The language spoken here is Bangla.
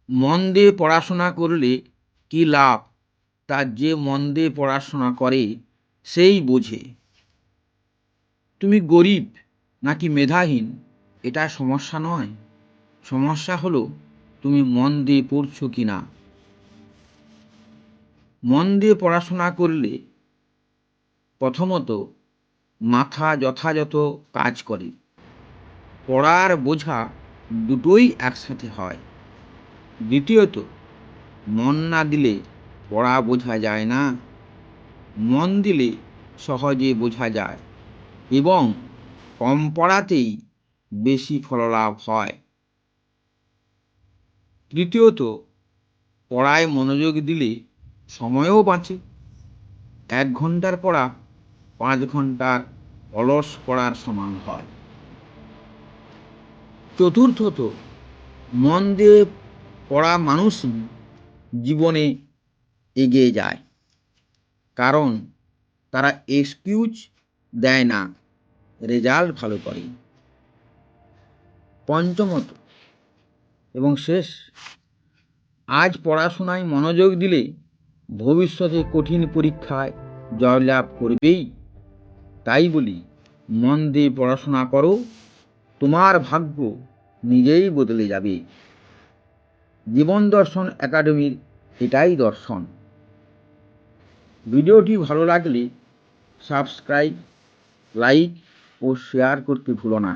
মন দিয়ে পড়াশোনা করলে কী লাভ তা যে মন দিয়ে পড়াশোনা করে সেই বোঝে। তুমি গরিব নাকি মেধাহীন এটা সমস্যা নয়, সমস্যা হলো তুমি মন দিয়ে পড়ছো কি না। মন দিয়ে পড়াশোনা করলে প্রথমত মাথা যথাযথ কাজ করে, পড়ার বোঝা দুটোই একসাথে হয়। দ্বিতীয়ত মন না দিলে পড়া বোঝা যায় না, মন দিলে সহজে বোঝা যায় এবং কম পড়াতেই বেশি ফললাভ হয়। তৃতীয়ত পড়ায় মনোযোগ দিলে সময়ও বাঁচে। 1 ঘন্টার পড়া 5 ঘন্টার অলস পড়ার সমান হয়। চতুর্থত মন দিয়ে পড়া মানুষ জীবনে এগিয়ে যায়, কারণ তারা এক্সকিউজ দেয় না, রেজাল্ট ভালো করে। পঞ্চমত এবং শেষ, আজ পড়াশোনায় মনোযোগ দিলে ভবিষ্যতে কঠিন পরীক্ষায় জয়লাভ করবেই। তাই বলি মন দিয়ে পড়াশোনা করো, তোমার ভাগ্য নিজেই বদলে যাবে। জীবন দর্শন একাডেমির এটাই দর্শন। ভিডিওটি ভালো লাগলে সাবস্ক্রাইব, লাইক ও শেয়ার করতে ভুলো না।